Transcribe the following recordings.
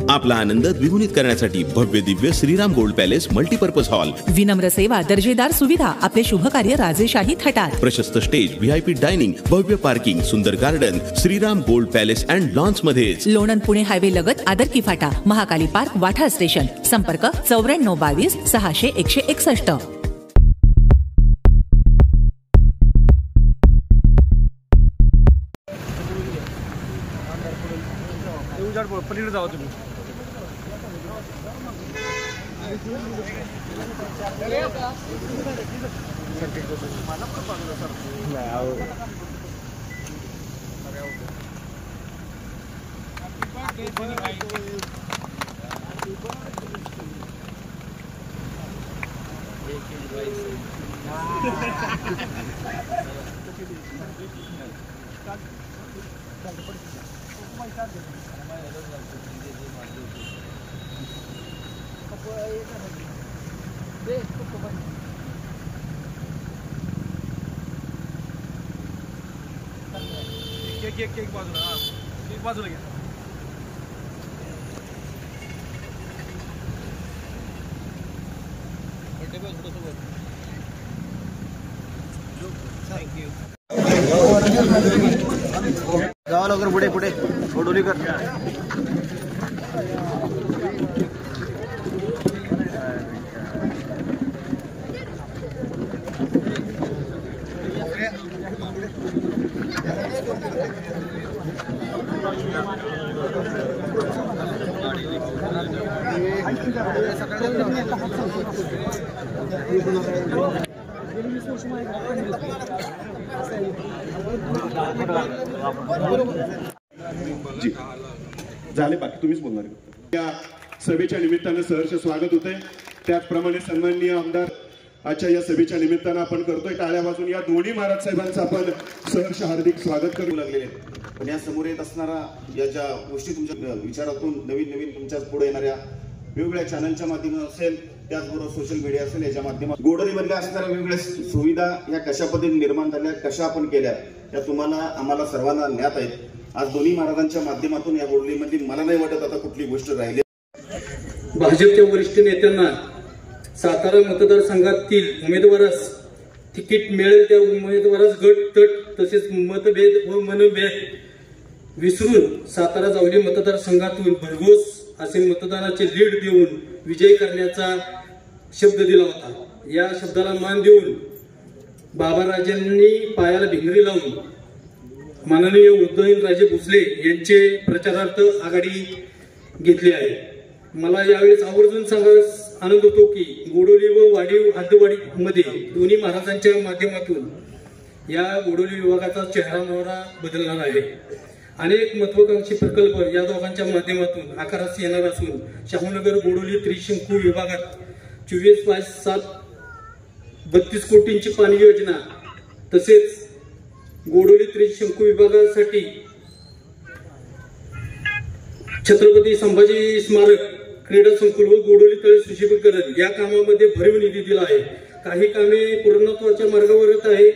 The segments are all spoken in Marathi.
आपला आनंद द्विगुणित करण्यासाठी भव्य Divya Shriram gold palace multipurpose hall, विनम्र सेवा, दर्जेदार सुविधा, आपले शुभ कार्य राजेशाही थाटात, प्रशस्त स्टेज, VIP डायनिंग, भव्य पार्किंग, सुंदर garden, Shriram gold palace and lawns मध्येच, लोणंद पुणे हायवे लगत आदरकी फाटा, महाकाली पार्क, वाठा स्टेशन. संपर्क 9422 600 161. पलीकडे जावा तुम्ही. एक बाजूला घ्या. जावा लवकर पुढे पुढे गोडोलीकर. जी झाले, बाकी तुम्हीच बोलणार. या सभेच्या निमित्तानं सहर्ष स्वागत होते. त्याचप्रमाणे सन्माननीय आमदार आजच्या या सभेच्या निमित्तानं आपण करतोय टाळ्या वाजून या दोन्ही महाराज साहेबांचं आपण सहर्ष हार्दिक स्वागत करू लागलेले. पण या समोर येत असणारा या ज्या गोष्टी तुमच्या विचारातून नवीन नवीन तुमच्या पुढे येणाऱ्या वेगवेगळ्या चॅनलच्या माध्यमातून असेल, त्याचबरोबर सोशल मीडिया असेल, याच्या माध्यमातून गोडोलीमधल्या असणाऱ्या वेगवेगळ्या सुविधा या कशा पद्धतीने निर्माण झाल्या, कशा आपण केल्या, त्या तुम्हाला आम्हाला सर्वांना ज्ञात आहेत. आज दोन्ही महाराजांच्या माध्यमातून या गोडोलीमध्ये मला नाही वाटत आता कुठली गोष्ट राहिली. भाजपच्या वरिष्ठ नेत्यांना सातारा मतदारसंघातील उमेदवारास तिकीट मिळेल त्या उमेदवारास गट तट तसेच मतभेद व मनभेद विसरून सातारा जावली मतदारसंघातून भरघोस असे मतदानाचे लीड देऊन विजय करण्याचा शब्द दिला होता. या शब्दाला मान देऊन बाबाराजांनी पायाला भिंगरी लावून माननीय उदयनराजे भोसले यांचे प्रचारार्थ आघाडी घेतली आहे. मला यावेळेस आवर्जून सांगायला आनंद होतो की गोडोली व वाडीव हद्दवाडीमध्ये दोन्ही महाराजांच्या माध्यमातून या गोडोली विभागाचा चेहरा बदलणार आहे. अनेक महत्वाकांक्षी प्रकल्प या दोघांच्या माध्यमातून आकारास येणार असून शाहूनगर गोडोली त्रिशंकू विभागात 24/7 32 कोटींची पाणी योजना, तसेच गोडोली त्रिशंकू विभागासाठी छत्रपती संभाजी स्मारक क्रीडा संकुल व गोडोली तळे सुशोभीकरण या कामामध्ये भरीव निधी दिला आहे. काही कामे पूर्णत्वाच्या मार्गावर येत आहे,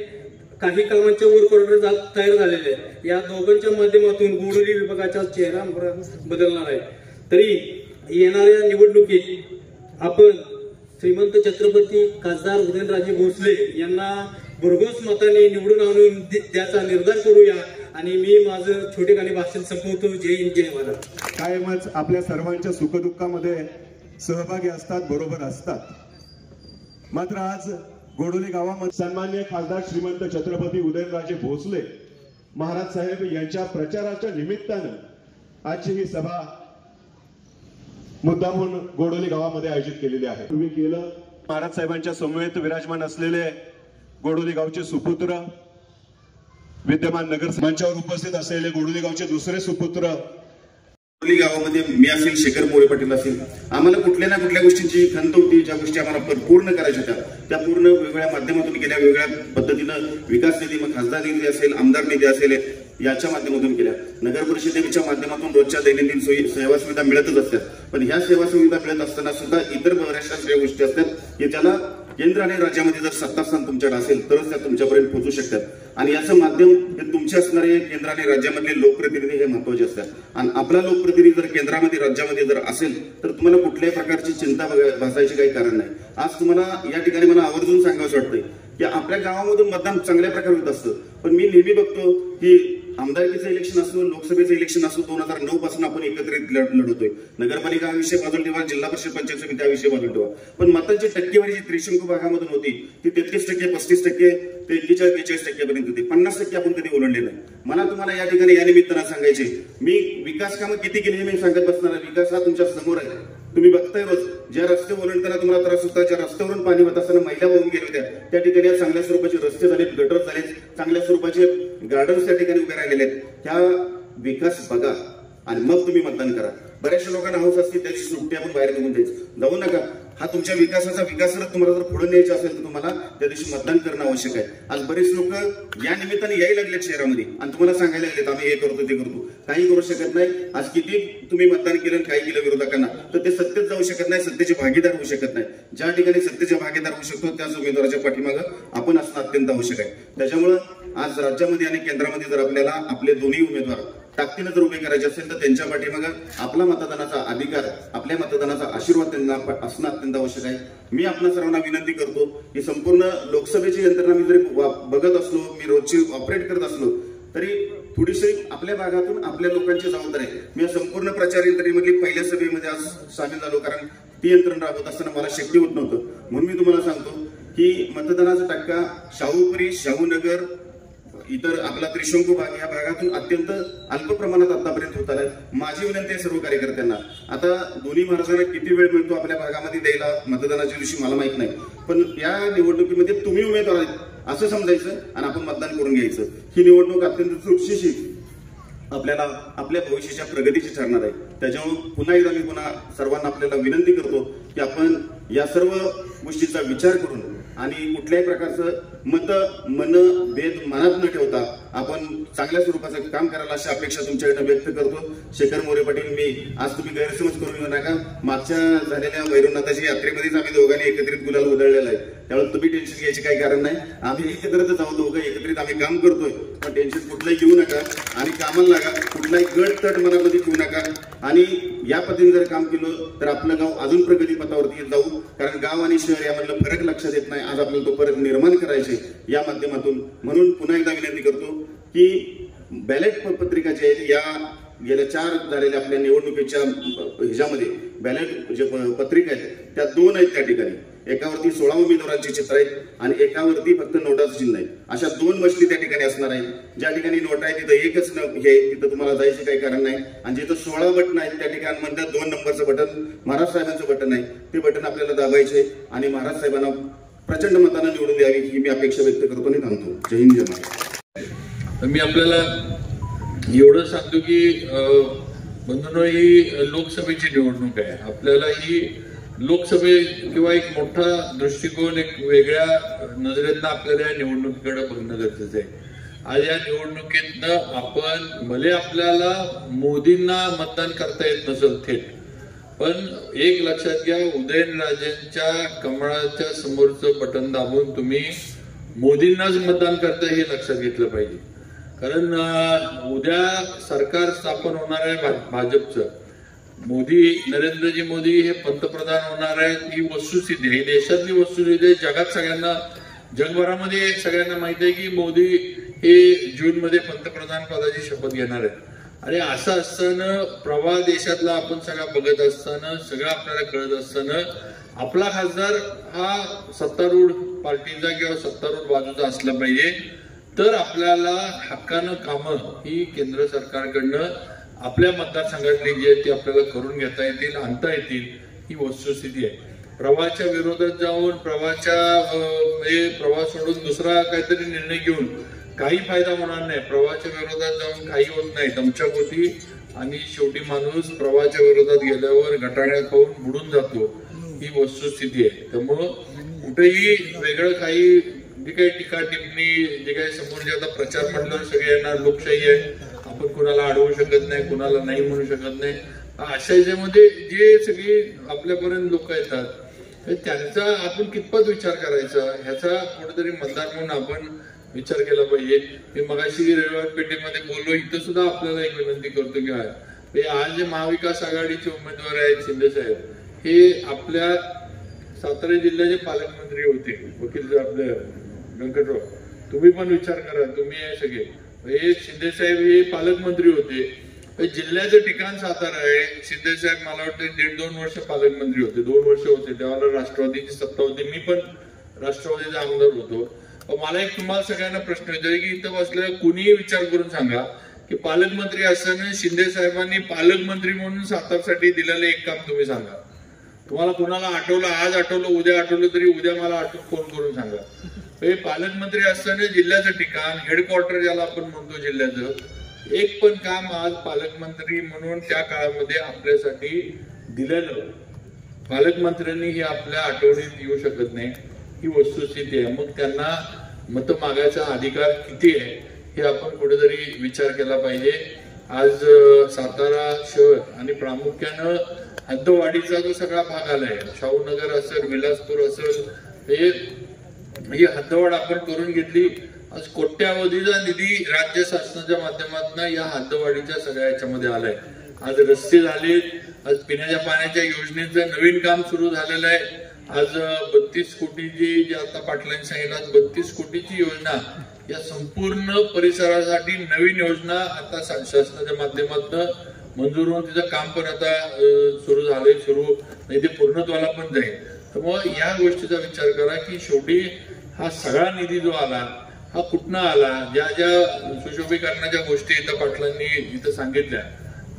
काही कामांच्या वर्क ऑर्डर तयार झालेले आहे. या दोघांच्या माध्यमातून गोडोली विभागाचा चेहरा बदलणार आहे. तरी येणाऱ्या निवडणुकीत आपण श्रीमंत छत्रपती खासदार उदयनराजे भोसले यांना भरघोस मताने निवडून आणून त्याचा निर्धार करूया. आणि मी माझं छोटेखानी भाषण संपवतो. जय हिंद, जय महाराज. कायमच आपल्या सर्वांच्या सुखदुःखामध्ये सहभागी असतात, बरोबर असतात. मात्र आज गोडोली गावामध्ये सन्माननीय खासदार श्रीमंत छत्रपती उदयनराजे भोसले महाराज साहेब यांच्या प्रचाराच्या निमित्तानं आजची ही सभा मुद्दामून गोडोली गावामध्ये आयोजित केलेली आहे. तुम्ही केलं महाराज साहेबांच्या समवेत विराजमान असलेले गोडोली गावचे सुपुत्र, विद्यमान नगर मंचावर उपस्थित असलेले गोडोली गावचे दुसरे सुपुत्र, गोडोली गावामध्ये मी असेल, शेखर मोरे पाटील असेल, आम्हाला कुठल्या ना कुठल्या गोष्टींची खंत होती. ज्या गोष्टी आम्हाला पूर्ण करायच्या होत्या त्या पूर्ण वेगवेगळ्या माध्यमातून केल्या, वेगवेगळ्या पद्धतीनं विकास निधी, मग खासदार निधी असेल, आमदार निधी असेल, याच्या माध्यमातून केल्या. नगर परिषदेच्या माध्यमातून रोजच्या दैनंदिन सेवा सुविधा मिळतच असतात. पण ह्या सेवा सुविधा मिळत असताना सुद्धा इतर बऱ्याचशा गोष्टी असतात की ज्याला केंद्र आणि राज्यामध्ये जर सत्तास्थान तुमच्याकडे असेल तरच त्या तुमच्यापर्यंत पोहोचू शकतात. आणि याचं माध्यम हे तुमचे असणारे केंद्र आणि राज्यामधले लोकप्रतिनिधी हे महत्वाचे असतात आणि आपला लोकप्रतिनिधी जर केंद्रामध्ये राज्यामध्ये जर असेल तर तुम्हाला कुठल्याही प्रकारची चिंता भासायची काही कारण नाही। आज तुम्हाला या ठिकाणी मला आवर्जून सांगावंसं वाटतंय की आपल्या गावामधून मतदान चांगल्या प्रकारे होत असतं, पण मी नेहमी बघतो की आमदारकीचं इलेक्शन असो, लोकसभेचं इलेक्शन असो, 2009 पासून आपण एकत्रित लढतोय। नगरपालिका हा विषय बाजूला ठेवा, जिल्हा परिषद पंचायत समिती हा विषय बाजूला ठेवा, पण मतांची टक्केवारी जी त्रिशंकू भागामधून होती ती 33%, 35% ते 41-42% पर्यंत होती। 50% आपण कधी ओलांडले नाही। मला तुम्हाला या ठिकाणी या निमित्तानं सांगायचे, मी विकास कामं किती केली हे मी सांगत बसणार आहे। विकास हा तुमच्या समोर आहे, तुम्ही बघताय रोज। ज्या रस्ते ओलांडताना तुम्हाला त्रास होता, ज्या रस्त्यावरून पाणी वाहत असताना महिला वाहून गेल्या होत्या, त्या ठिकाणी चांगल्या स्वरूपाचे रस्ते झालेत, गटर झालेत, चांगल्या स्वरूपाचे गार्डन्स त्या ठिकाणी उभे राहिलेले आहेत। ह्या विकास बघा आणि मग तुम्ही मतदान करा। बऱ्याचशा लोकांना हौस असते त्याची सुट्टी आपण बाहेर निघून द्यायचं, जाऊ नका। हा तुमच्या विकासाचा विकास तुम्हाला जर पुढे न्यायचा असेल तर तुम्हाला त्या दिवशी मतदान करणं आवश्यक आहे। आज बरेच लोक या निमित्ताने यायला लागलेत शहरामध्ये आणि तुम्हाला सांगायला लागलेत आम्ही हे करतो ते करतो, काही करू शकत नाही। आज किती तुम्ही मतदान केलं काही केलं विरोधकांना तर ते सत्तेत जाऊ शकत नाही, सत्तेचे भागीदार होऊ शकत नाही। ज्या ठिकाणी सत्तेचे भागीदार होऊ शकतो त्याच उमेदवाराच्या पाठीमागं आपण असणं अत्यंत आवश्यक आहे। त्याच्यामुळं आज राज्यामध्ये आणि केंद्रामध्ये जर आपल्याला आपले दोन्ही उमेदवार ताकदीनं जर उभे करायचे असेल तर त्यांच्या पाठीमागं आपला मतदानाचा अधिकार, आपल्या मतदानाचा आशीर्वाद त्यांना असणं अत्यंत आवश्यक आहे। मी आपल्या सर्वांना विनंती करतो की संपूर्ण लोकसभेची यंत्रणा मी जरी बघत असलो, मी रोजची ऑपरेट करत असलो तरी थोडीशी आपल्या भागातून आपल्या लोकांची जबाबदारी आहे। मी संपूर्ण प्रचार यंत्रणेमधली पहिल्या सभेमध्ये आज सामील झालो, कारण ती यंत्रणा राबवत असताना मला शक्य होत नव्हतं। म्हणून मी तुम्हाला सांगतो की मतदानाचा टक्का शाहूपुरी, शाहूनगर, इतर आपला त्रिशंकू भाग या भागातून अत्यंत अल्प प्रमाणात आतापर्यंत होत आलाय। माझी विनंती आहे सर्व कार्यकर्त्यांना, आता दोन्ही महाराजांना किती वेळ मिळतो आपल्या भागामध्ये द्यायला मतदानाच्या दिवशी मला माहित नाही, पण या निवडणुकीमध्ये तुम्ही उमेदवार आहेत असं समजायचं आणि आपण मतदान करून घ्यायचं। ही निवडणूक अत्यंत चुरशीची आपल्याला आपल्या भविष्याच्या प्रगतीची ठरणार आहे। त्याच्यामुळे पुन्हा एकदा मी पुन्हा सर्वांना आपल्याला विनंती करतो की आपण या सर्व गोष्टीचा विचार करून आणि कुठल्याही प्रकारचं मन भेद मनात न ठेवता आपण चांगल्या स्वरूपाचं काम करायला अशी अपेक्षा तुमच्याकडनं व्यक्त करतो। शेखर मोरे पाटील, मी आज तुम्ही गैरसमज करून घेऊ नका, मागच्या झालेल्या वैरोनाथाच्या यात्रेमध्येच आम्ही दोघांनी एकत्रित गुलाल उधळलेला आहे, त्यामुळे तुम्ही टेन्शन घ्यायची काही कारण नाही। आम्ही एकत्रच आहोत, दोघं एकत्रित आम्ही काम करतोय, पण टेन्शन कुठलंही घेऊ नका आणि कामाला लागा, कुठलाही गट तट मनामध्ये घेऊ नका आणि या पद्धतीने जर काम केलं तर आपलं गाव अजून प्रगती पथावरती जाऊ, कारण गाव आणि शहर यामधलं फरक लक्षात येत नाही। आज आपल्याला तो फरक निर्माण करायचे या माध्यमातून। म्हणून पुन्हा एकदा विनंती करतो की बॅलेट पत्रिका जी आहे या गेल्या 4 झालेल्या आपल्या निवडणुकीच्या ह्याच्यामध्ये बॅलेट जे पत्रिका आहेत त्या 2 आहेत त्या ठिकाणी, एकावरती 16 उमेदवारांची चित्र आहेत आणि एकावरती फक्त नोटाचं चिन्ह आहे। अशा 2 मजली त्या ठिकाणी असणार आहे। ज्या ठिकाणी नोट आहे तिथं एकच हे, तिथं तुम्हाला जायचं काही कारण नाही आणि जिथं 16 बटन आहेत त्या ठिकाणी म्हणतात 2 नंबरचं बटन महाराज साहेबांचं बटन आहे, ते बटन आपल्याला दाबायचे आणि महाराज साहेबांना प्रचंड मतानं निवडून द्यावी ही मी अपेक्षा व्यक्त करतो आणि थांबतो। जय हिंद, जय महाराज। मी आपल्याला एवढं सांगतो की बंधूंनो, ही लोकसभेची निवडणूक आहे। आपल्याला ही लोकसभे किंवा एक मोठा दृष्टिकोन, एक वेगळ्या नजरेतनं आपल्याला या निवडणुकीकडे बघणं गरजेचं आहे। आज या निवडणुकीतनं आपण भले आपल्याला मोदींना मतदान करता येत नसेल थेट, पण एक लक्षात घ्या, उदयनराजेंच्या कमळाच्या समोरचं बटन दाबून तुम्ही मोदींनाच मतदान करता हे लक्षात घेतलं पाहिजे, कारण उद्या सरकार स्थापन होणार आहे भाजपचं, नरेंद्रजी मोदी हे पंतप्रधान होणार आहेत, ही वस्तुस्थिती आहे, देशातली वस्तुस्थिती आहे। जगात सगळ्यांना, जगभरामध्ये सगळ्यांना माहिती आहे की मोदी हे जूनमध्ये पंतप्रधान पदाची शपथ घेणार आहेत। आणि असं असताना प्रवाह देशातला आपण सगळा बघत असताना, सगळं आपल्याला कळत असताना आपला खासदार हा सत्तारूढ पार्टीचा किंवा सत्तारूढ बाजूचा असला पाहिजे, तर आपल्याला हक्कानं कामं ही केंद्र सरकारकडनं आपल्या मतदारसंघातली जी आहे ती आपल्याला करून घेता येतील, आणता येतील, ही वस्तुस्थिती आहे। प्रवाहाच्या विरोधात जाऊन प्रवाह सोडून दुसरा काहीतरी निर्णय घेऊन काही फायदा होणार नाही। प्रवाहाच्या विरोधात जाऊन काही होत नाही, दमछाक होती आणि शेवटी माणूस प्रवाहाच्या विरोधात गेल्यावर गटाण्या खाऊन बुडून जातो, ही वस्तुस्थिती आहे। त्यामुळं कुठेही वेगळं काही जे काही टीका टिप्पणी, जे काही समोरचे आता प्रचार म्हटल्यावर सगळे येणार, लोकशाही आहे, आपण कुणाला अडवू शकत नाही, कुणाला नाही म्हणू शकत नाही। अशा याच्यामध्ये जे सगळी आपल्यापर्यंत लोक येतात त्यांचा आपण कितपत विचार करायचा ह्याचा कुठेतरी मतदार म्हणून आपण विचार केला पाहिजे. मी मगाशी रविवार पेठेमध्ये बोललो, इथं सुद्धा आपल्याला एक विनंती करतो की आज जे महाविकास आघाडीचे उमेदवार आहेत शिंदे साहेब, हे आपल्या सातारा जिल्ह्याचे पालकमंत्री होते, वकील आपले व्यंकटराव. तुम्ही पण विचार करा, तुम्ही हे सगळे हे शिंदे साहेब हे पालकमंत्री होते. जिल्ह्याचं ठिकाण सातारा आहे. शिंदे साहेब मला वाटतं 1.5-2 वर्ष पालकमंत्री होते, 2 वर्ष होते त्यावेळेला राष्ट्रवादीची सत्ता होती. मी पण राष्ट्रवादीचा आमदार होतो. मला एक तुम्हाला सगळ्यांना प्रश्न विचार की इथं बसलेला कुणीही विचार करून सांगा की पालकमंत्री असताना शिंदे साहेबांनी पालकमंत्री म्हणून सातारसाठी दिलेलं एक काम तुम्ही सांगा. तुम्हाला कुणाला आठवलं, आज आठवलं, उद्या आठवलं तरी उद्या मला फोन करून सांगा. हे पालकमंत्री असताना जिल्ह्याचं ठिकाण, हेडक्वार्टर ज्याला आपण म्हणतो जिल्ह्याचं, एक पण काम आज पालकमंत्री म्हणून त्या काळामध्ये आपल्यासाठी दिलेलं पालकमंत्र्यांनी हे आपल्या आठवणीत येऊ शकत नाही. ही वस्तुस्थिती आहे. मग त्यांना मत मागायचा अधिकार किती आहे हे आपण कुठेतरी विचार केला पाहिजे. आज सातारा शहर आणि प्रामुख्यानं हद्दवाढीचा जो सगळा भाग आलाय, शाहूनगर असेल, विलासपूर असेल, ही हद्दवाढ आपण करून घेतली. आज कोट्यावधीचा निधी राज्य शासनाच्या माध्यमातून या हद्दवाढीच्या सगळ्या याच्यामध्ये आलाय. आज रस्ते झालेत, आज पिण्याच्या पाण्याच्या योजनेचं नवीन काम सुरू झालेलं आहे. आज 32 कोटीची जी आता पाटलांनी सांगितलं, 32 कोटीची योजना या संपूर्ण परिसरासाठी नवीन योजना आता शासनाच्या माध्यमातून मंजूर होऊन तिचं काम पण आता सुरू झालंय. नाही ते पूर्णत्वाला पण जाईल. तर मग या गोष्टीचा विचार करा की शेवटी हा सगळा निधी जो आला हा कुठनं आला. ज्या ज्या सुशोभीकरणाच्या गोष्टी इथं पाटलांनी इथं सांगितल्या,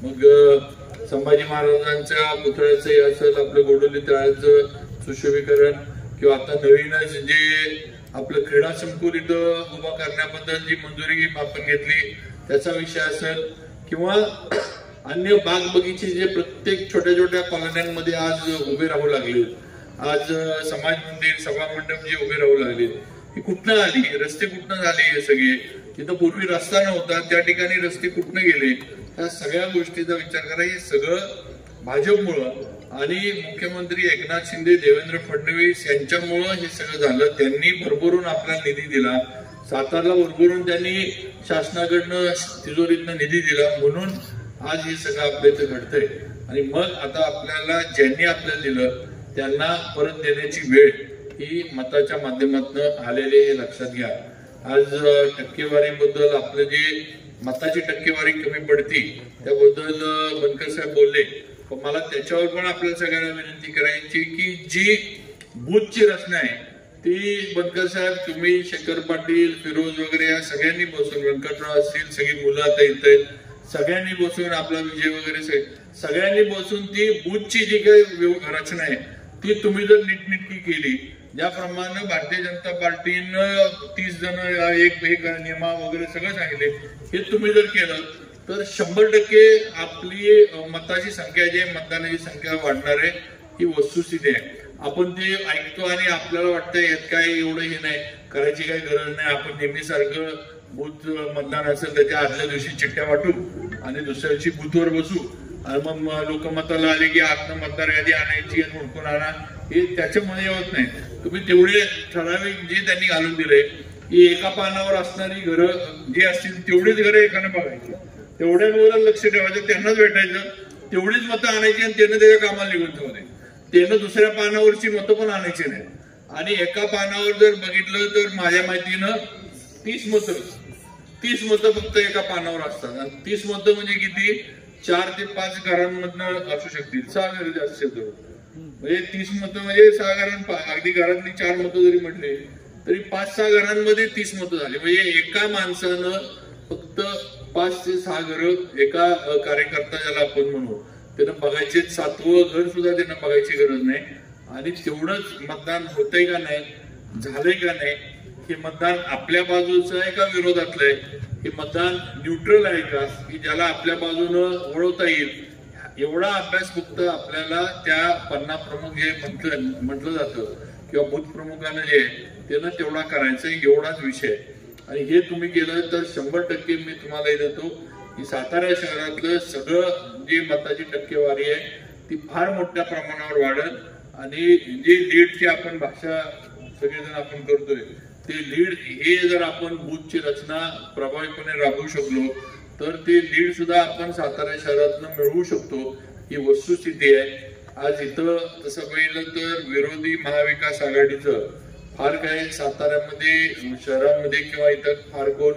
मग संभाजी महाराजांच्या पुतळ्याचं असेल, आपलं गोडोली तळ्याचं सुशोभीकरण, किंवा आता नवीनच जे आपलं क्रीडा संकुल इथं उभा करण्याबद्दल जी मंजुरी आपण घेतली त्याचा विषय असेल, किंवा अन्य बाग बगीचे जे प्रत्येक छोट्या छोट्या कॉलन्यांमध्ये आज उभे राहू लागले, आज समाज मंदिर, सभा मंडप जे उभे राहू लागले, ही कुठनं आली, रस्ते कुठनं झाले, हे सगळे जिथं पूर्वी रस्ता नव्हता त्या ठिकाणी रस्ते कुठनं गेले, या सगळ्या गोष्टीचा विचार करा. हे सगळं भाजपमुळं आणि मुख्यमंत्री एकनाथ शिंदे, देवेंद्र फडणवीस यांच्यामुळं हे सगळं झालं. त्यांनी भरभरून आपला निधी दिला, सातारला भरभरून त्यांनी शासनाकडनं तिजोरीतनं निधी दिला, म्हणून आज हे सगळं आपल्या इथं घडतंय. आणि मग आता आपल्याला ज्यांनी आपल्याला दिलं त्यांना परत देण्याची वेळ ही मताच्या माध्यमातून आलेले हे लक्षात घ्या. आज टक्केवारीबद्दल आपलं जे मताची टक्केवारी कमी पडती त्याबद्दल बनकर साहेब बोलले, पण मला त्याच्यावर पण आपल्याला सगळ्यांना विनंती करायची की जी बूथची रचना आहे ती बनकर साहेब, तुम्ही, शेखर पाटील, फिरोज वगैरे या सगळ्यांनी बसून, व्यंकटराव असतील, सगळी मुलं आता येत आहेत, सगळ्यांनी बसून, आपला विजय वगैरे सगळ्यांनी बसून ती बूथची जी काही रचना आहे ती तुम्ही जर नीटनेटकी केली, ज्याप्रमाणे भारतीय जनता पार्टीनं 30 जण एक नियमा वगैरे सगळं सांगितले, हे तुम्ही जर केलं तर 100% आपली मताची संख्या जी आहे, मतदानाची संख्या वाढणार आहे. ही वस्तुस्थिती आहे. आपण ते ऐकतो आणि आपल्याला वाटतं यात काय एवढं हे नाही, करायची काही गरज नाही, आपण नेहमीसारखं बूथ मतदान असेल त्याच्या आदल्या दिवशी चिठ्ठ्या वाटू आणि दुसऱ्या दिवशी बूथवर बसू आणि मग लोकमताला आले की आतनं मतदार यादी आणायची आणि हुडकून आणा, हे त्याच्यामध्ये होत नाही. तुम्ही तेवढे ठराविक जे त्यांनी घालून दिले की एका पानावर असणारी घरं जी असतील तेवढीच घरं एकानं बघायची, तेवढ्यावर लक्ष ठेवायचं, त्यांनाच भेटायचं, तेवढीच मतं आणायची आणि त्यानं त्याच्या कामाला निघून ठेवले. त्यानं दुसऱ्या पानावरची मतं पण आणायची नाही. आणि एका पानावर जर बघितलं तर माझ्या माहितीनं 30 मतं फक्त एका पानावर असतात. आणि 30 मतं म्हणजे किती, 4 ते 5 घरांमधनं असू शकतील, 6 घर जास्त म्हणजे 30 मतं म्हणजे 6 घरां, अगदी घरातली 4 मतं जरी म्हटले तरी 5-6 घरांमध्ये 30 मतं झाली. म्हणजे एका माणसानं फक्त 5 ते 6 घरं, एका कार्यकर्ता ज्याला आपण म्हणू त्यांना बघायचे, 7वं घर सुद्धा त्यांना बघायची गरज नाही. आणि तेवढंच मतदान होतंय का नाही, झालंय का नाही, हे मतदान आपल्या बाजूचं आहे का विरोधातलं आहे, हे मतदान न्यूट्रल आहे का, की ज्याला आपल्या बाजूनं वळवता येईल, एवढा अभ्यास फक्त आपल्याला त्या पन्ना प्रमुख जे म्हटलं जातं किंवा बूथ प्रमुखानं जे त्यानं तेवढा करायचं, एवढाच विषय. आणि हे तुम्ही केलं तर 100% मी तुम्हाला हे देतो की सातारा शहरातलं सगळं जी मताची टक्केवारी आहे ती फार मोठ्या प्रमाणावर वाढेल. आणि जे लीडची आपण भाषा सगळेजण आपण करतोय ते लीड हे जर आपण बूथची रचना प्रभावीपणे राबवू शकलो तर ते लीड सुद्धा आपण सातारा शहरातून मिळवू शकतो, ही वस्तुस्थिती आहे. आज इथं तसं पाहिलं तर विरोधी महाविकास आघाडीचं फार काही साताऱ्यामध्ये शहरामध्ये किंवा इथं फार कोण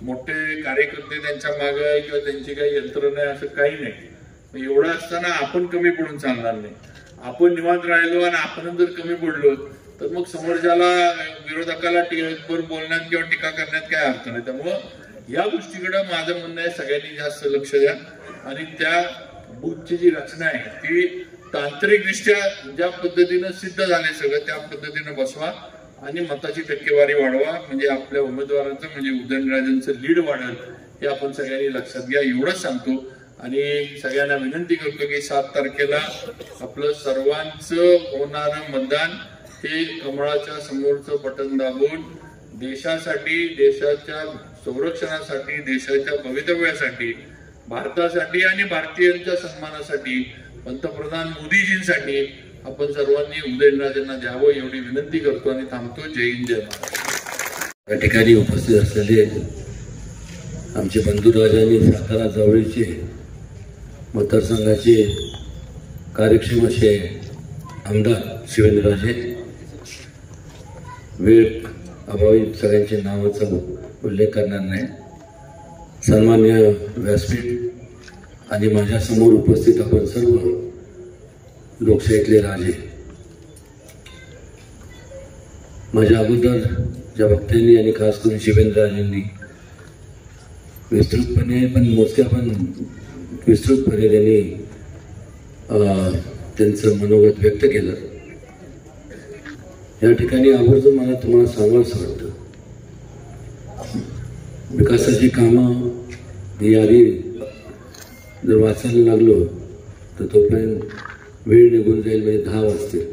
मोठे कार्यकर्ते त्यांच्या मागे आहे किंवा त्यांची काही यंत्रणा आहे असं काही नाही. एवढं असताना आपण कमी पडून चालणार नाही. आपण निवांत राहिलो आणि आपण जर कमी पडलो तर मग समोरच्याला विरोधकाला टीव्हीवर बोलण्यात किंवा टीका करण्यात काय अर्थ नाही. त्यामुळं या गोष्टीकडे माझं म्हणणं आहे सगळ्यांनी जास्त लक्ष द्या आणि त्या बूथची जी रचना आहे ती तांत्रिकदृष्ट्या ज्या पद्धतीनं सिद्ध झाले सगळं त्या पद्धतीनं बसवा आणि मताची टक्केवारी वाढवा, म्हणजे आपल्या उमेदवारांचं म्हणजे उदयनराजेंचं लीड वाढेल हे आपण सगळ्यांनी लक्षात घ्या. एवढंच सांगतो आणि सगळ्यांना विनंती करतो की 7 तारखेला आपलं सर्वांचं होणारं मतदान हे कमळाच्या समोरचं बटन दाबून देशासाठी, देशाच्या संरक्षणासाठी, देशाच्या भवितव्यासाठी, भारतासाठी आणि भारतीयांच्या सन्मानासाठी, पंतप्रधान मोदीजींसाठी आपण सर्वांनी उदयनराजेंना द्यावं एवढी विनंती करतो आणि थांबतो. जय हिंद, जय महाराष्ट्र. या ठिकाणी उपस्थित असलेले आमचे बंधुराजांनी सातारा जवळचे मतदारसंघाचे कार्यक्षम असे आमदार शिवेंद्रराजे, वेळ अभावी सगळ्यांच्या नावाचा उल्लेख करणार नाही, सन्मान्य व्यासपीठ आणि माझ्यासमोर उपस्थित आपण सर्व लोकशाहीतले राजे, माझ्या अगोदर ज्या वक्त्यांनी आणि खास करून शिवेंद्रराजेंनी विस्तृतपणे पण मोजक्या पण विस्तृतपणे त्यांनी त्यांचं मनोगत व्यक्त केलं. या ठिकाणी आवर्जून मला तुम्हाला सांगावंसं वाटतं, विकासाची कामं ही यादी जर वाचायला लागलो तर तोपर्यंत वेळ निघून जाईल, म्हणजे 10 वाजतील.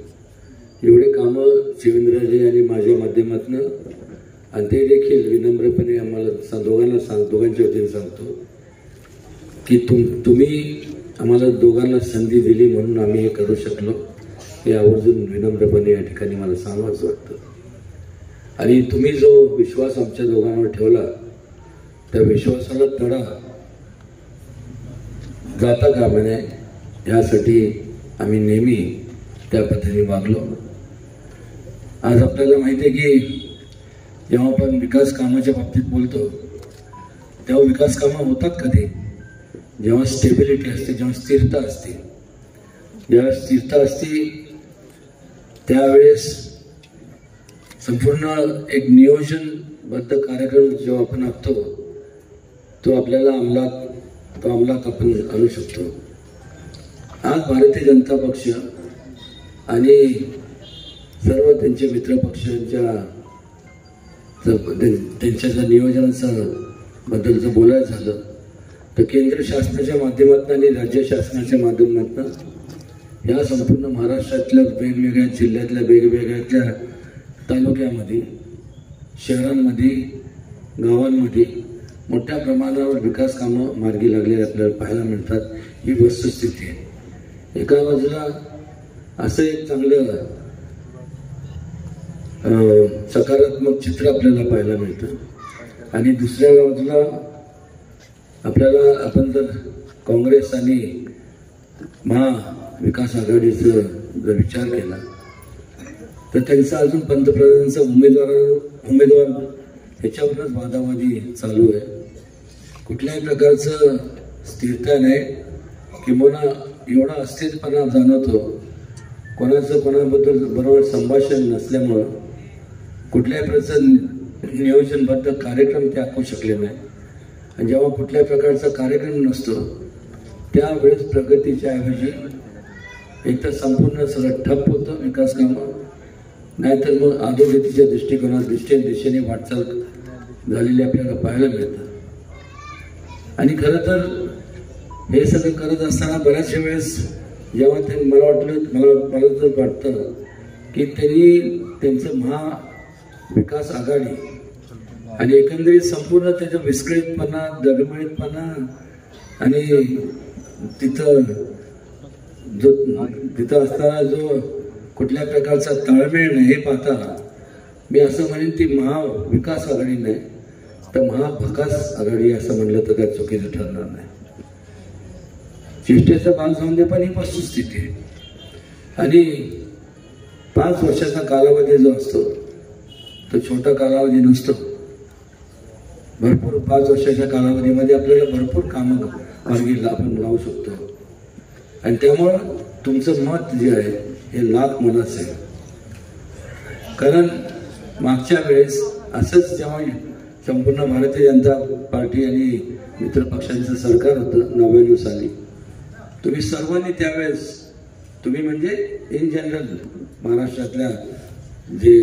एवढे कामं शिवेंद्रराजे आणि माझ्या माध्यमातून आणि ते देखील विनम्रपणे आम्हाला दोघांच्या वतीने सांगतो की तुम्ही आम्हाला दोघांना संधी दिली म्हणून आम्ही हे करू शकलो, हे आवर्जून विनम्रपणे या ठिकाणी मला सांगावंसं वाटतं. आणि तुम्ही जो विश्वास आमच्या दोघांवर ठेवला त्या विश्वासाला तडा जाता कामा नये यासाठी आम्ही नेहमी त्या पद्धतीने वागलो. आज आपल्याला माहिती आहे की जेव्हा आपण विकास कामाच्या बाबतीत बोलतो तेव्हा विकास कामं होतात कधी, जेव्हा स्टेबिलिटी असते, जेव्हा स्थिरता असते. जेव्हा स्थिरता असते त्यावेळेस संपूर्ण एक नियोजनबद्ध कार्यक्रम जेव्हा आपण आखतो तो आपल्याला अंमलात आपण आणू शकतो. आज भारतीय जनता पक्ष आणि सर्व त्यांचे मित्रपक्षांच्या त्यांच्या जर नियोजनाचं बद्दलचं बोलायचं झालं तर केंद्र शासनाच्या माध्यमातून आणि राज्य शासनाच्या माध्यमातून या संपूर्ण महाराष्ट्रातल्या वेगवेगळ्या जिल्ह्यातल्या वेगवेगळ्या तालुक्यामध्ये, शहरांमध्ये, गावांमध्ये मोठ्या प्रमाणावर विकास कामं मार्गी लागलेली आपल्याला पाहायला मिळतात. ही वस्तुस्थिती आहे. एका बाजूला असं एक चांगलं सकारात्मक चित्र आपल्याला पाहायला मिळतं आणि दुसऱ्या बाजूला आपण जर काँग्रेस आणि महाविकास आघाडीचा जर विचार केला तर त्यांचा अजून पंतप्रधानांचा उमेदवार ह्याच्यावरच वादावादी चालू आहे. कुठल्याही प्रकारचं स्थिरता नाही, किंवा एवढा अस्थिरपणा जाणवतो. कोणाबद्दल बरोबर संभाषण नसल्यामुळं कुठल्याही प्रकारचं नियोजनबद्ध कार्यक्रम ते आखू शकले नाही. आणि जेव्हा कुठल्याही प्रकारचा कार्यक्रम नसतो त्यावेळेस प्रगतीच्या ऐवजी एक तर संपूर्ण सगळं ठप्प होतं विकास कामं, नाहीतर मग अधोगतीच्या दिशेने वाटचाल झालेली आपल्याला पाहायला मिळतं. आणि खरं तर हे सगळं करत असताना बऱ्याचशा वेळेस जेव्हा मला तर वाटतं की त्यांनी त्यांचं महाविकास आघाडी आणि एकंदरीत संपूर्ण त्याचा विस्कळीतपणा, दडमळीतपणा आणि तिथं असताना जो कुठल्या प्रकारचा ताळमेळ नाही हे पाहता मी असं म्हणेन ती महाविकास आघाडी नाही तर महाभकास आघाडी असं म्हणलं तर काय चुकीचं ठरणार नाही. चेष्टेचा भाग जाऊन दे, पण ही वस्तुस्थिती आहे. आणि 5 वर्षाचा कालावधी जो असतो तो छोटा कालावधी नसतो. भरपूर 5 वर्षाच्या कालावधीमध्ये आपल्याला भरपूर कामं मार्गी आपण लावू शकतो. आणि त्यामुळं तुमचं मत जे आहे हे लाख मोलाचं आहे. कारण मागच्या वेळेस असंच जेव्हा संपूर्ण भारतीय जनता पार्टी आणि मित्र पक्षांचं सरकार होतं 99 साली, तुम्ही सर्वांनी त्यावेळेस, तुम्ही म्हणजे इन जनरल महाराष्ट्रातल्या जे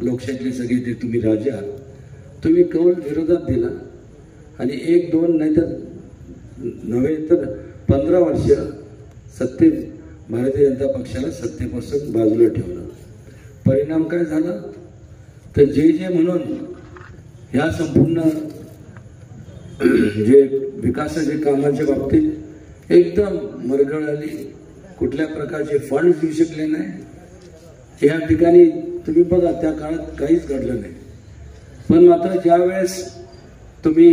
लोकशाहीतले सगळे ते तुम्ही राजे आहात, तुम्ही कौल विरोधात दिला. आणि 1-2 नाही तर नव्हे तर 15 वर्ष भारतीय जनता पक्षाला सत्तेपासून बाजूला ठेवलं. परिणाम काय झाला तर जे म्हणून ह्या संपूर्ण जे विकासाच्या कामाच्या बाबतीत एकदम मरगळ आली, कुठल्या प्रकारचे फंड देऊ शकले नाही. या ठिकाणी तुम्ही बघा त्या काळात काहीच घडलं नाही. पण मात्र ज्या वेळेस तुम्ही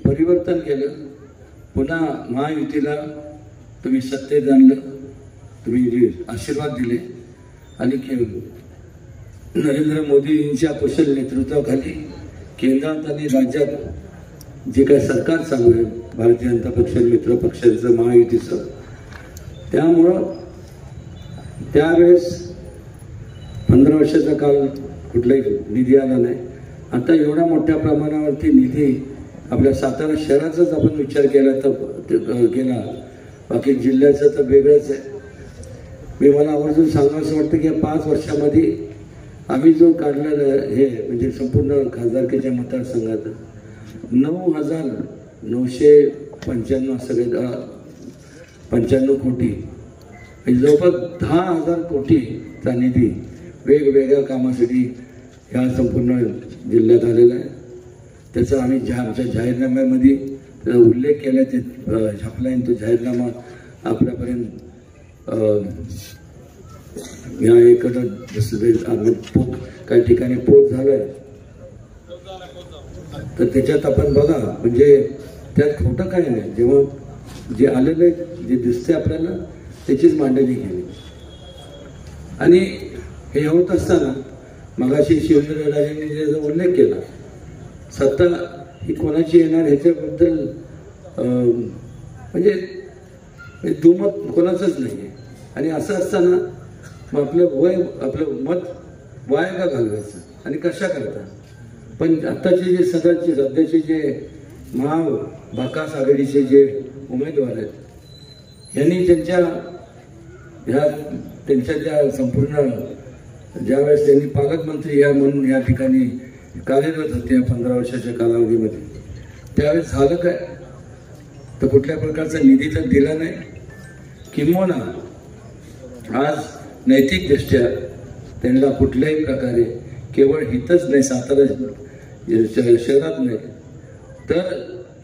परिवर्तन केलं, पुन्हा महायुतीला तुम्ही सत्तेत आणलं, तुम्ही जे आशीर्वाद दिले आणि नरेंद्र मोदींच्या कुशल नेतृत्वाखाली केंद्रात आणि राज्यात जे काही सरकार चालू आहे भारतीय जनता पक्ष मित्र पक्षांचं महायुतीचं, त्यामुळं त्यावेळेस 15 वर्षाचा काल कुठलाही निधी आला नाही. आता एवढ्या मोठ्या प्रमाणावरती निधी आपल्या सातारा शहराचाच आपण विचार केला तर केला, बाकी जिल्ह्याचं तर वेगळंच आहे. मला आवर्जून सांगावं वाटतं की या 5 वर्षामध्ये आम्ही जो काढलेला हे म्हणजे संपूर्ण खासदारकीच्या मतदारसंघात 9,995 सगळे 95 कोटी म्हणजे जवळपास 10,000 कोटीचा निधी वेगवेगळ्या कामासाठी ह्या संपूर्ण जिल्ह्यात आलेला आहे. त्याचा आम्ही आमच्या जाहीरनाम्यामध्ये उल्लेख केला, ते छापला. तो जाहीरनामा आपल्यापर्यंत या एकडं काही ठिकाणी पोच झालाय. तर त्याच्यात आपण बघा म्हणजे त्यात खोटं काही नाही. जेव्हा जे आलेलं आहे जे दिसते आपल्याला त्याचीच मांडणी केली. आणि हे होत असताना मगाशी शिवेंद्रराजेंनी ज्याचा उल्लेख केला, सत्ता ही कोणाची येणार ह्याच्याबद्दल म्हणजे दुमत कोणाचंच नाही आहे. आणि असं असताना मग आपलं मत वाया का घालवायचं आणि कशा करता. पण आत्ताचे जे सध्याचे जे महाविकास आघाडीचे जे उमेदवार आहेत यांनी त्यांच्या ज्या संपूर्ण ज्यावेळेस त्यांनी पालकमंत्री या म्हणून या ठिकाणी कार्यरत होते 15 वर्षाच्या कालावधीमध्ये, त्यावेळेस झालं काय तर कुठल्या प्रकारचा निधी तर दिला नाही. किंबहुना आज नैतिकदृष्ट्या त्यांना कुठल्याही प्रकारे केवळ हितच नाही सातारा शहरात नाही तर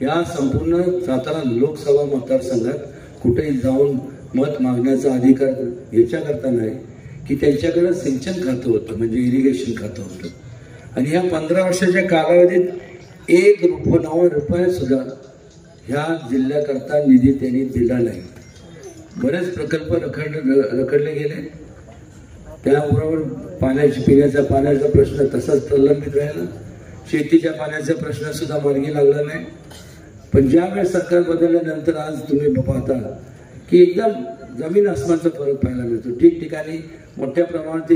या संपूर्ण सातारा लोकसभा मतदारसंघात कुठेही जाऊन मत मागण्याचा अधिकार याच्याकरता नाही की त्यांच्याकडे सिंचन खातं होतं म्हणजे इरिगेशन खातं होतं. आणि ह्या 15 वर्षाच्या कालावधीत 1 रुपया सुद्धा ह्या जिल्ह्याकरता निधी त्यांनी दिला नाही. बरेच प्रकल्प रखडले गेले. त्याबरोबर पिण्याच्या पाण्याचा प्रश्न तसाच प्रलंबित राहिला. शेतीच्या पाण्याचा प्रश्न सुद्धा मार्गी लागला नाही. पण ज्यावेळेस सरकार बदलल्यानंतर आज तुम्ही पाहता की एकदम जमीन आसमानचा फरक पाहायला मिळतो. ठिकठिकाणी मोठ्या प्रमाणात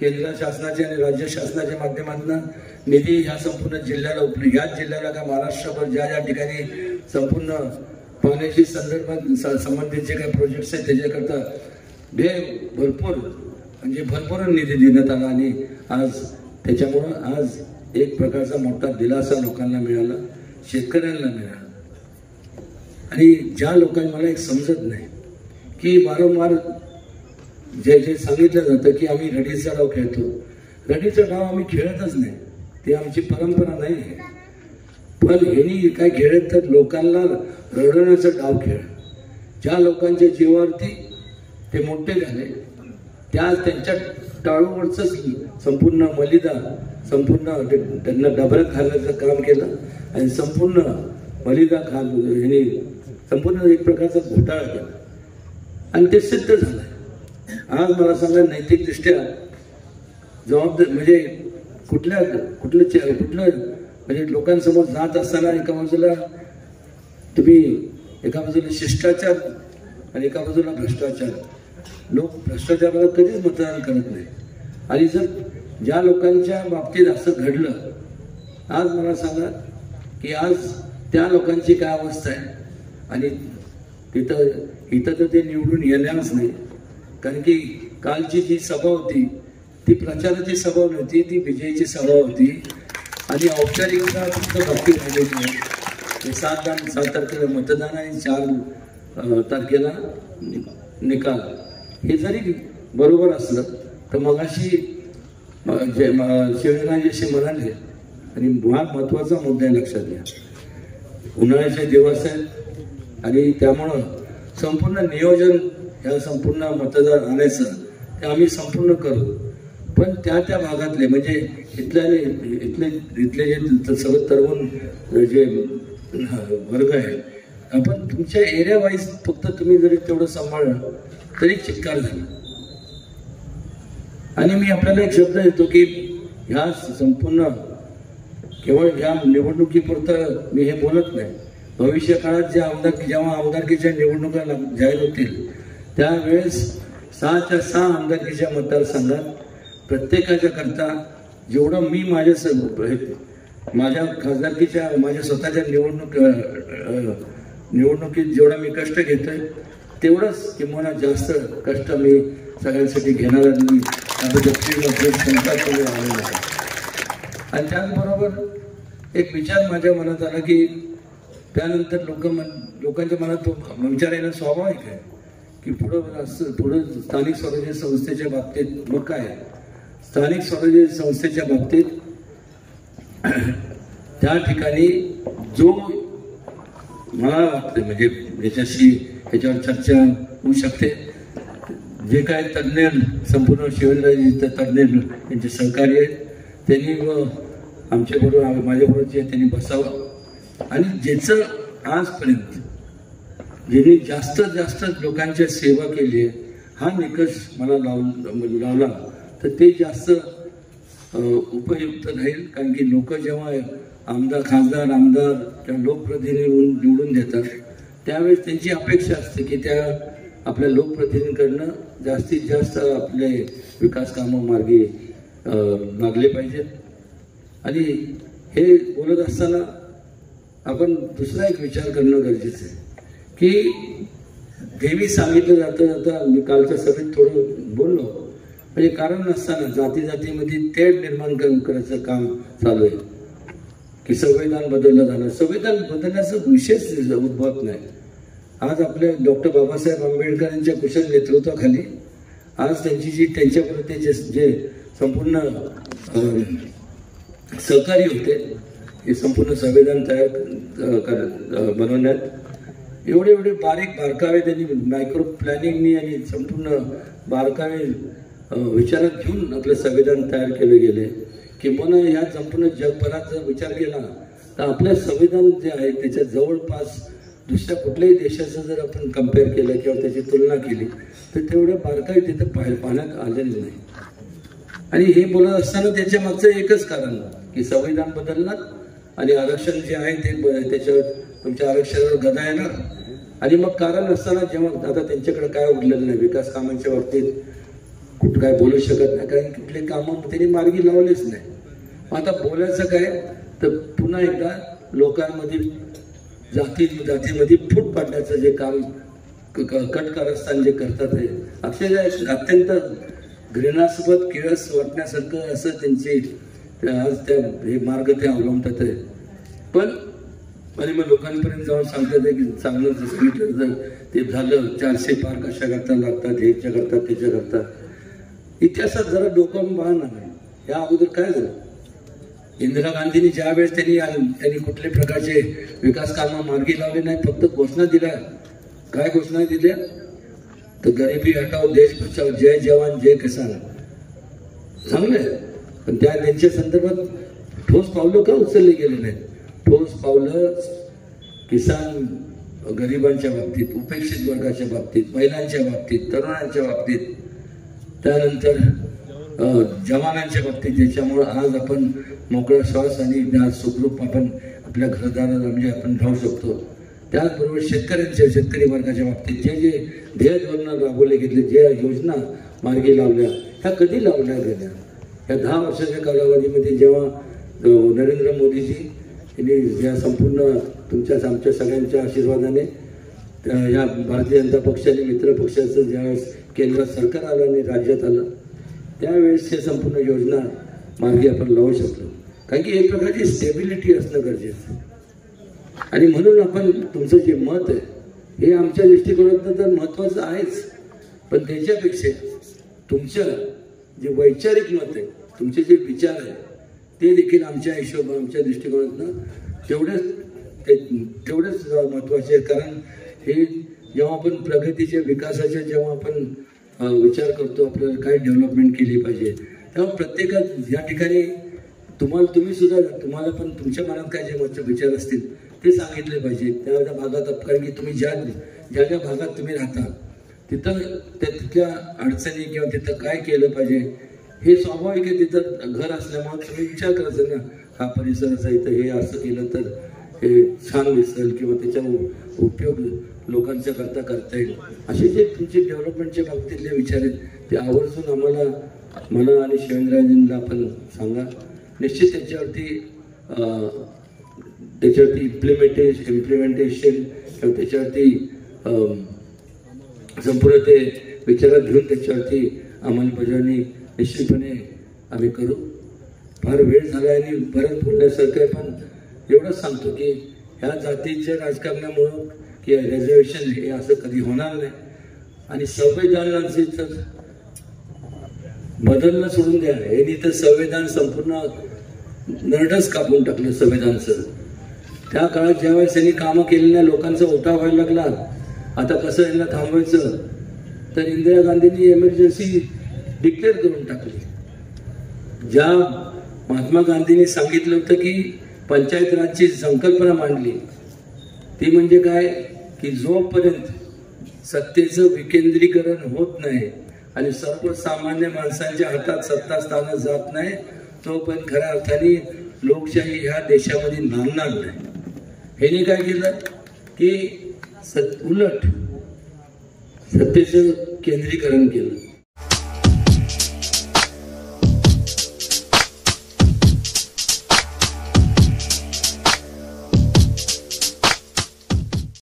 केंद्र शासनाच्या आणि राज्य शासनाच्या माध्यमातून निधी ह्या संपूर्ण जिल्ह्याला ह्याच जिल्ह्याला का महाराष्ट्रभर ज्या ज्या ठिकाणी संपूर्ण पाण्याशी संबंधित जे काही प्रोजेक्ट्स आहेत त्याच्याकरता भरपूर निधी देण्यात आला. आणि आज त्याच्यामुळं आज एक प्रकारचा मोठा दिलासा लोकांना मिळाला, शेतकऱ्यांना मिळाला. आणि ज्या लोकांना मला एक समजत नाही की वारंवार जे सांगितलं जातं की आम्ही रडीचा डाव खेळतो, रडीचा डाव आम्ही खेळतच नाही, ती आमची परंपरा नाही आहे. पण ह्यांनी काय खेळत तर लोकांना रडवण्याचा डाव खेळ. ज्या लोकांच्या जीवावरती ते मोठे झाले त्या त्यांच्या टाळूवरच संपूर्ण मलिदा संपूर्ण त्यांना डबऱ्यात घालण्याचं काम केलं आणि संपूर्ण मलिदा खान यांनी संपूर्ण एक प्रकारचा घोटाळा केला आणि ते सिद्ध झालं. आज मला सांगा नैतिकदृष्ट्या जबाबदार म्हणजे कुठलं म्हणजे लोकांसमोर जात असताना एका बाजूला तुम्ही एका बाजूला शिष्टाचार आणि एका बाजूला भ्रष्टाचार. लोक भ्रष्टाचाराला कधीच मतदान करत नाही आणि जर ज्या लोकांच्या बाबतीत असं घडलं आज मला सांगा की आज त्या लोकांची काय अवस्था आहे आणि इथं तर ते निवडून येणारच नाही. कारण की कालची जी सभा होती ती प्रचाराची सभा नव्हती, ती विजयाची सभा होती आणि औपचारिकता फक्त बाकी राहिलेली आहे. 7 तारखेला मतदान आणि 4 तारखेला निकाल. हे जरी बरोबर असलं तर मगाशी शिवराजेशी म्हणाले आणि महत्वाचा मुद्दा आहे लक्षात घ्या. उन्हाळ्याचे दिवस आहेत आणि त्यामुळं संपूर्ण नियोजन या संपूर्ण मतदार आणायचं ते आम्ही संपूर्ण करू. पण त्या भागातले म्हणजे इथले जे सगळं तरुण जे वर्ग आहे आपण तुमच्या एरिया वाईज फक्त तुम्ही जरी तेवढं सांभाळलं तरी चिक्कार झालं. आणि मी आपल्याला एक शब्द देतो की ह्या संपूर्ण केवळ ह्या निवडणुकीपुरतं मी हे बोलत नाही. भविष्य काळात जेव्हा आमदारकीच्या निवडणुका जाहीर होतील त्यावेळेस 6च्या 6 आमदारकीच्या मतदारसंघात प्रत्येकाच्या करता जेवढं मी माझ्या खासदारकीच्या माझ्या स्वतःच्या निवडणुकीत जेवढा मी कष्ट घेतोय तेवढंच किंवा जास्त कष्ट मी सगळ्यांसाठी घेणार आणि आणि त्याचबरोबर एक विचार माझ्या मनात आला की त्यानंतर लोकांच्या मनात विचार येणं स्वाभाविक आहे की पुढं स्थानिक स्वराज्य संस्थेच्या बाबतीत मग काय स्थानिक स्वराज्य संस्थेच्या बाबतीत त्या ठिकाणी जो मला वाटतं म्हणजे ह्याच्यावर चर्चा होऊ शकते. जे काय तज्ज्ञ संपूर्ण शिवराजी तज्ज्ञ त्यांचे सहकारी आहेत त्यांनी व आमच्याबरोबर माझ्याबरोबर जे त्यांनी बसावं आणि ज्याचं आजपर्यंत ज्यांनी जास्त लोकांची सेवा केली आहे हा निकष मला लावला तर ते जास्त उपयुक्त राहील. कारण की लोक जेव्हा खासदार आमदार किंवा लोकप्रतिनिधी निवडून देतात त्यावेळेस त्यांची अपेक्षा असते की त्या आपल्या लोकप्रतिनिधींकडनं जास्तीत जास्त आपले विकास कामं मार्गी लागले पाहिजेत. आणि हे बोलत असताना आपण दुसरा एक विचार करणं गरजेचं आहे की देवी सांगितलं जातं मी कालच्या सभेत थोडं बोललो म्हणजे कारण नसताना जातीमध्ये तेढ निर्माण करायचं काम चालू आहे की संविधान बदललं जाणार. संविधान बदलण्याचा विशेष उद्भवत नाही. आज आपल्या डॉक्टर बाबासाहेब आंबेडकर यांच्या कुशल नेतृत्वाखाली आज त्यांच्याप्रती जे संपूर्ण सहकारी होते हे संपूर्ण संविधान तयार बनवण्यात एवढे बारीक बारकावे त्यांनी मायक्रो प्लॅनिंगनी आणि संपूर्ण बारकावे विचारात घेऊन आपलं संविधान तयार केले गेले. किंवा ह्या संपूर्ण जगभरात जर विचार केला तर आपलं संविधान जे आहे त्याच्या जवळपास दुसऱ्या कुठल्याही देशाचं जर आपण कम्पेअर केलं किंवा त्याची तुलना केली तर तेवढं बारकाई तिथं पाहण्यात आलेलं नाही. आणि हे बोलत असताना त्याच्या मागचं एकच कारण की संविधान बदलणार आणि आरक्षण जे आहे ते त्याच्यावर तुमच्या आरक्षणावर गदा येणार. आणि मग कारण असताना जेव्हा आता त्यांच्याकडे काय उरलेलं नाही विकास कामांच्या बाबतीत कुठं काय बोलू शकत नाही कारण कुठले कामं त्यांनी मार्गी लावलेच नाही. आता बोलायचं काय तर पुन्हा एकदा लोकांमध्ये जातीमध्ये फूट पाडण्याचं जे काम कटकारस्थान जे करतात ते अक्षरशः अत्यंत घृणास्पद किळस वाटण्यासारखं असं त्यांचे आज हे मार्ग ते अवलंबतात आहे. पण आणि मग लोकांपर्यंत जाऊन सांगतात की चांगलं जसं म्हटलं तर ते झालं 400 पार कशा करता लागतात ह्याच्या करतात त्याच्या करतात. इतिहासात जरा डोकं पाहणार नाही. या अगोदर काय झालं इंदिरा गांधींनी ज्या वेळेस त्यांनी कुठल्या प्रकारचे विकास कामं मार्गी लावले नाही फक्त घोषणा दिल्या. काय घोषणा दिल्या तर गरिबी हटाओ देश बचाओ, जय जवान जय किसान चांगलं आहे, पण त्यांच्या संदर्भात ठोस पावलं का उचलले गेले नाहीत? ठोस पावलं किसान गरिबांच्या बाबतीत, उपेक्षित वर्गाच्या बाबतीत, महिलांच्या बाबतीत, तरुणांच्या बाबतीत, त्यानंतर जवानांच्या बाबतीत, ज्याच्यामुळं आज आपण मोकळा श्वास आणि सुखरूप आपण आपल्या घरदारात म्हणजे आपण राहू शकतो. त्याचबरोबर शेतकरी वर्गाच्या बाबतीत जे जे ध्येय धोरणं राबवले गेले, ज्या योजना मार्गी लावल्या, ह्या कधी लावल्या गेल्या? या 10 वर्षाच्या कालावधीमध्ये जेव्हा नरेंद्र मोदीजी यांनी ज्या संपूर्ण तुमच्या आमच्या सगळ्यांच्या आशीर्वादाने या भारतीय जनता पक्षाने मित्र पक्षाचं ज्यावेळेस केंद्रात सरकार आलं आणि राज्यात आलं, त्यावेळेस हे संपूर्ण योजना मार्गी आपण लावू शकलो. कारण की एक प्रकारची स्टेबिलिटी असणं गरजेचं आहे. आणि म्हणून आपण तुमचं जे मत आहे हे आमच्या दृष्टिकोनातून तर महत्त्वाचं आहेच, पण त्याच्यापेक्षा तुमचं जे वैचारिक मत आहे, तुमचे जे विचार आहे ते देखील आमच्या आमच्या दृष्टिकोनातून तेवढेच महत्त्वाचे आहे. कारण हे जेव्हा आपण प्रगतीच्या विकासाच्या जेव्हा आपण विचार करतो, आपल्याला काय डेव्हलपमेंट केली पाहिजे, तेव्हा प्रत्येकात या ठिकाणी तुम्ही सुद्धा तुम्हाला पण तुमच्या मनात काय जे विचार असतील ते सांगितले पाहिजे त्या भागात. कारण की तुम्ही ज्या भागात तुम्ही राहता तिथं तिथल्या अडचणी किंवा तिथं काय केलं पाहिजे हे स्वाभाविक आहे. तिथं घर असल्यामुळे तुम्ही विचार करायचं ना, हा परिसराचा इथं हे असं केलं तर हे छान दिसेल किंवा त्याचा उपयोग लोकांच्या करता येईल. असे जे तुमचे डेव्हलपमेंटच्या बाबतीतले विचार आहेत ते आवर्जून मला आणि शिवेंद्रजींना आपण सांगा. निश्चित त्याच्यावरती इम्प्लिमेंटेशन किंवा त्याच्यावरती संपूर्ण ते विचारात घेऊन त्याच्यावरती अंमलबजावणी निश्चितपणे आम्ही करू. फार वेळ झाला आणि परत बोलण्यासारखं आहे, पण एवढंच सांगतो की ह्या जातीच्या राजकारणामुळं की रिझर्वेशन हे असं कधी होणार नाही. आणि संविधानाचे तर बदलणं सोडून द्या, यांनी तर संविधान संपूर्ण नरडच कापून टाकलं संविधानचं. त्या काळात ज्यावेळेस यांनी कामं केली नाही, लोकांचा उठाव व्हायला लागला. आता कसं यांना थांबवायचं, तर इंदिरा गांधींनी एमर्जन्सी डिक्लेअर करून टाकली. ज्या महात्मा गांधींनी सांगितलं होतं की पंचायत राजची संकल्पना मांडली, ती म्हणजे काय की जोपर्यंत सत्तेचं विकेंद्रीकरण होत नाही आणि सर्वसामान्य माणसांच्या हातात सत्ता स्थानं जात नाही, तोपर्यंत खऱ्या अर्थाने लोकशाही ह्या देशामध्ये नांदणार नाही. ह्याने काय केलं की उलट सत्तेचं केंद्रीकरण केलं.